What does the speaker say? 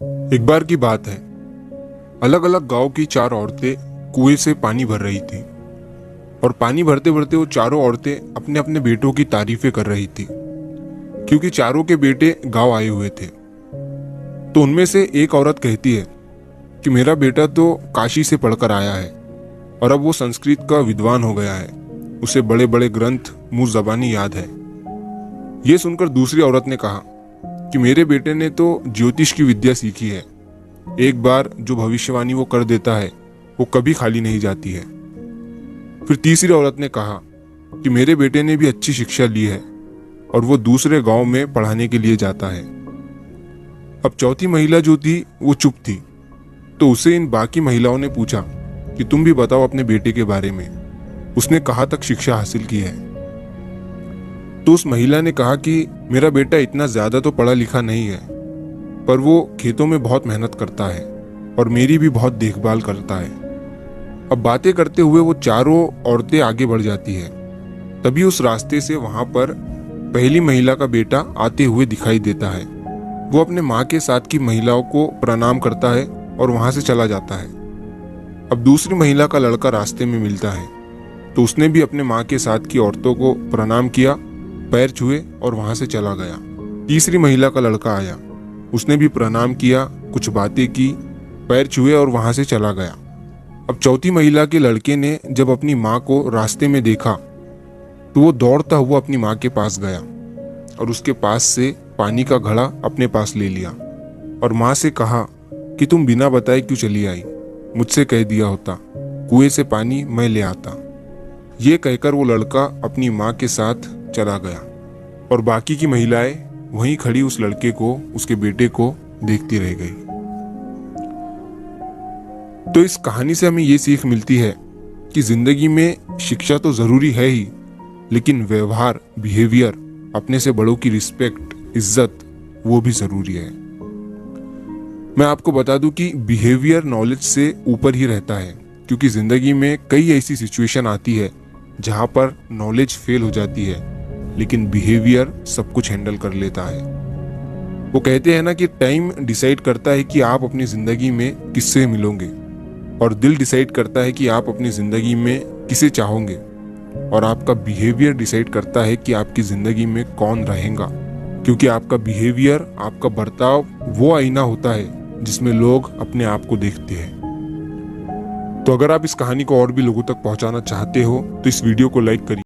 एक बार की बात है, अलग अलग गांव की 4 औरतें कुएं से पानी भर रही थी और पानी भरते भरते वो चारों औरतें अपने अपने बेटों की तारीफें कर रही थी क्योंकि चारों के बेटे गांव आए हुए थे। तो उनमें से एक औरत कहती है कि मेरा बेटा तो काशी से पढ़कर आया है और अब वो संस्कृत का विद्वान हो गया है, उसे बड़े बड़े ग्रंथ मुंह ज़बानी याद है। ये सुनकर दूसरी औरत ने कहा कि मेरे बेटे ने तो ज्योतिष की विद्या सीखी है, एक बार जो भविष्यवाणी वो कर देता है वो कभी खाली नहीं जाती है। फिर तीसरी औरत ने कहा कि मेरे बेटे ने भी अच्छी शिक्षा ली है और वो दूसरे गांव में पढ़ाने के लिए जाता है। अब चौथी महिला जो थी वो चुप थी, तो उसे इन बाकी महिलाओं ने पूछा कि तुम भी बताओ अपने बेटे के बारे में, उसने कहाँ तक शिक्षा हासिल की है। तो उस महिला ने कहा कि मेरा बेटा इतना ज्यादा तो पढ़ा लिखा नहीं है, पर वो खेतों में बहुत मेहनत करता है और मेरी भी बहुत देखभाल करता है। अब बातें करते हुए वो चारों औरतें आगे बढ़ जाती है। तभी उस रास्ते से वहां पर पहली महिला का बेटा आते हुए दिखाई देता है। वो अपने माँ के साथ की महिलाओं को प्रणाम करता है और वहां से चला जाता है। अब दूसरी महिला का लड़का रास्ते में मिलता है, तो उसने भी अपने माँ के साथ की औरतों को प्रणाम किया, पैर छुए और वहां से चला गया। तीसरी महिला का लड़का आया, उसने भी प्रणाम किया, कुछ बातें की, पैर छुए और वहां से चला गया। अब चौथी महिला के लड़के ने जब अपनी माँ को रास्ते में देखा तो वो दौड़ता हुआ अपनी माँ के पास गया और उसके पास से पानी का घड़ा अपने पास ले लिया और माँ से कहा कि तुम बिना बताए क्यों चली आई, मुझसे कह दिया होता, कुएं से पानी मैं ले आता। ये कहकर वो लड़का अपनी माँ के साथ चला गया और बाकी की महिलाएं वहीं खड़ी उस लड़के को, उसके बेटे को देखती रह गई। तो इस कहानी से हमें ये सीख मिलती है कि जिंदगी में शिक्षा तो जरूरी है ही, लेकिन व्यवहार, बिहेवियर, अपने से बड़ों की रिस्पेक्ट, इज्जत, वो भी जरूरी है। मैं आपको बता दूं कि बिहेवियर नॉलेज से ऊपर ही रहता है, क्योंकि जिंदगी में कई ऐसी सिचुएशन आती है जहां पर नॉलेज फेल हो जाती है लेकिन बिहेवियर सब कुछ हैंडल कर लेता है। वो कहते हैं ना कि टाइम डिसाइड करता है कि आप अपनी जिंदगी में किससे मिलोगे और दिल डिसाइड करता है कि आप अपनी जिंदगी में किसे चाहोगे, और आपका बिहेवियर डिसाइड करता है कि आपकी जिंदगी में कौन रहेगा, क्योंकि आपका बिहेवियर, आपका बर्ताव वो आईना होता है जिसमें लोग अपने आप को देखते हैं। तो अगर आप इस कहानी को और भी लोगों तक पहुंचाना चाहते हो तो इस वीडियो को लाइक करिए।